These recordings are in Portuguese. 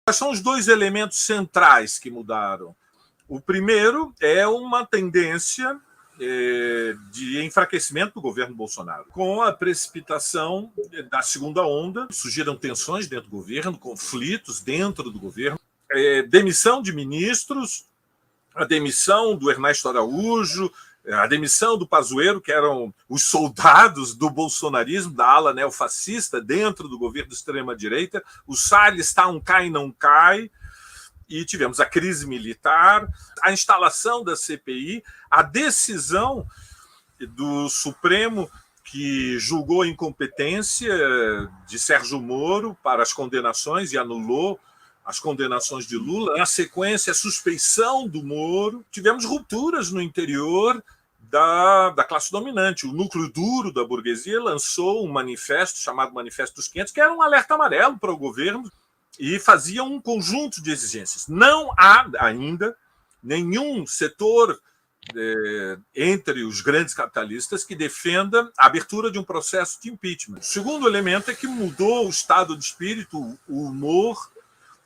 Quais são os dois elementos centrais que mudaram? O primeiro é uma tendência de enfraquecimento do governo Bolsonaro. Com a precipitação da segunda onda, surgiram tensões dentro do governo, conflitos dentro do governo, demissão de ministros, a demissão do Ernesto Araújo, a demissão do Pazuello, que eram os soldados do bolsonarismo, da ala neofascista dentro do governo de extrema-direita. O Salles está um cai, não cai. E tivemos a crise militar, a instalação da CPI, a decisão do Supremo que julgou a incompetência de Sérgio Moro para as condenações e anulou as condenações de Lula. Na sequência, a suspeição do Moro. Tivemos rupturas no interior da classe dominante. O núcleo duro da burguesia lançou um manifesto chamado Manifesto dos 500, que era um alerta amarelo para o governo, e fazia um conjunto de exigências. Não há ainda nenhum setor entre os grandes capitalistas que defenda a abertura de um processo de impeachment. O segundo elemento é que mudou o estado de espírito, o humor,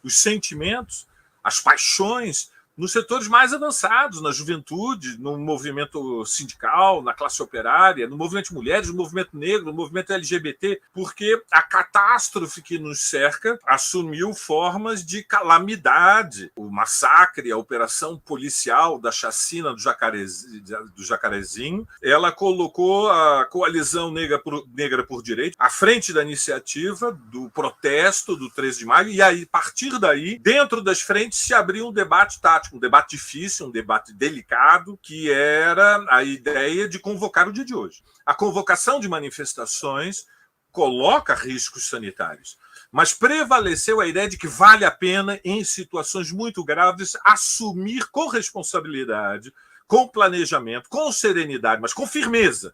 os sentimentos, as paixões nos setores mais avançados, na juventude, no movimento sindical, na classe operária, no movimento de mulheres, no movimento negro, no movimento LGBT, porque a catástrofe que nos cerca assumiu formas de calamidade. O massacre, a operação policial da chacina do Jacarezinho, ela colocou a coalizão negra por direito à frente da iniciativa do protesto do 13 de maio, e aí, a partir daí, dentro das frentes, se abriu um debate tático, um debate difícil, um debate delicado, que era a ideia de convocar o dia de hoje. A convocação de manifestações coloca riscos sanitários, mas prevaleceu a ideia de que vale a pena, em situações muito graves, assumir com responsabilidade, com planejamento, com serenidade, mas com firmeza,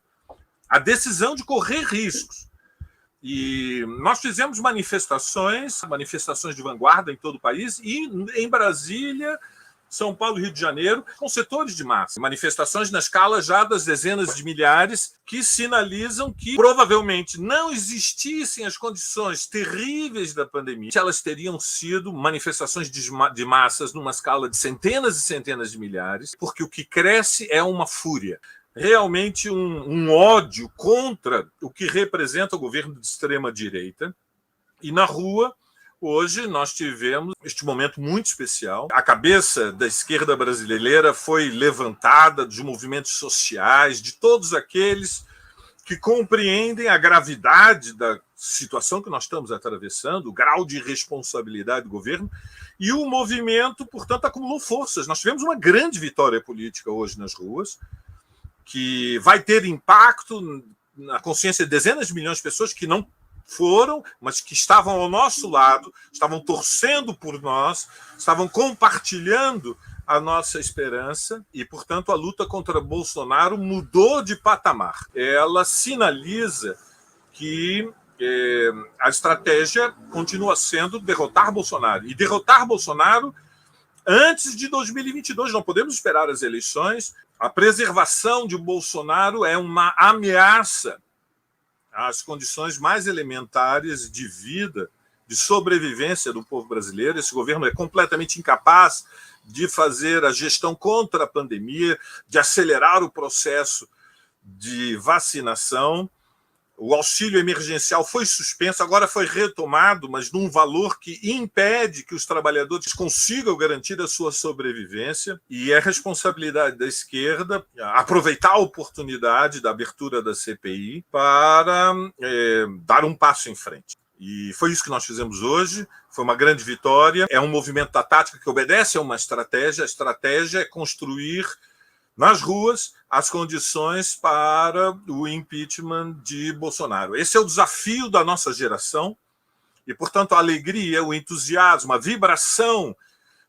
a decisão de correr riscos. E nós fizemos manifestações de vanguarda em todo o país, e em Brasília, São Paulo e Rio de Janeiro, com setores de massa. Manifestações na escala já das dezenas de milhares, que sinalizam que provavelmente não existissem as condições terríveis da pandemia. Elas teriam sido manifestações de massas numa escala de centenas e centenas de milhares, porque o que cresce é uma fúria. Realmente um ódio contra o que representa o governo de extrema-direita. E na rua, hoje, nós tivemos este momento muito especial. A cabeça da esquerda brasileira foi levantada, dos movimentos sociais, de todos aqueles que compreendem a gravidade da situação que nós estamos atravessando, o grau de irresponsabilidade do governo, e o movimento, portanto, acumulou forças. Nós tivemos uma grande vitória política hoje nas ruas, que vai ter impacto na consciência de dezenas de milhões de pessoas que não foram, mas que estavam ao nosso lado, estavam torcendo por nós, estavam compartilhando a nossa esperança, e, portanto, a luta contra Bolsonaro mudou de patamar. Ela sinaliza que a estratégia continua sendo derrotar Bolsonaro. E derrotar Bolsonaro antes de 2022. Não podemos esperar as eleições. A preservação de Bolsonaro é uma ameaça às condições mais elementares de vida, de sobrevivência do povo brasileiro. Esse governo é completamente incapaz de fazer a gestão contra a pandemia, de acelerar o processo de vacinação. O auxílio emergencial foi suspenso, agora foi retomado, mas num valor que impede que os trabalhadores consigam garantir a sua sobrevivência. E é responsabilidade da esquerda aproveitar a oportunidade da abertura da CPI para dar um passo em frente. E foi isso que nós fizemos hoje, foi uma grande vitória. É um movimento da tática que obedece a uma estratégia. A estratégia é construir nas ruas as condições para o impeachment de Bolsonaro. Esse é o desafio da nossa geração e, portanto, a alegria, o entusiasmo, a vibração,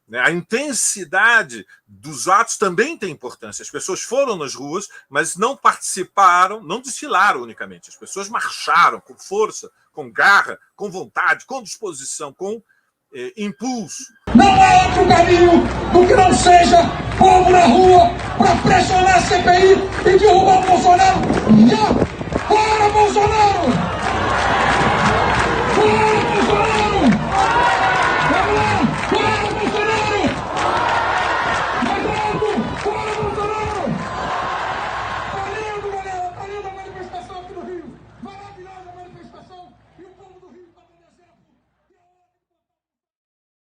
né, a intensidade dos atos também tem importância. As pessoas foram nas ruas, mas não participaram, não desfilaram unicamente. As pessoas marcharam com força, com garra, com vontade, com disposição, com impulso. Não há outro caminho do que não seja povo na rua para pressionar a CPI e derrubar o Bolsonaro. Já! Fora Bolsonaro!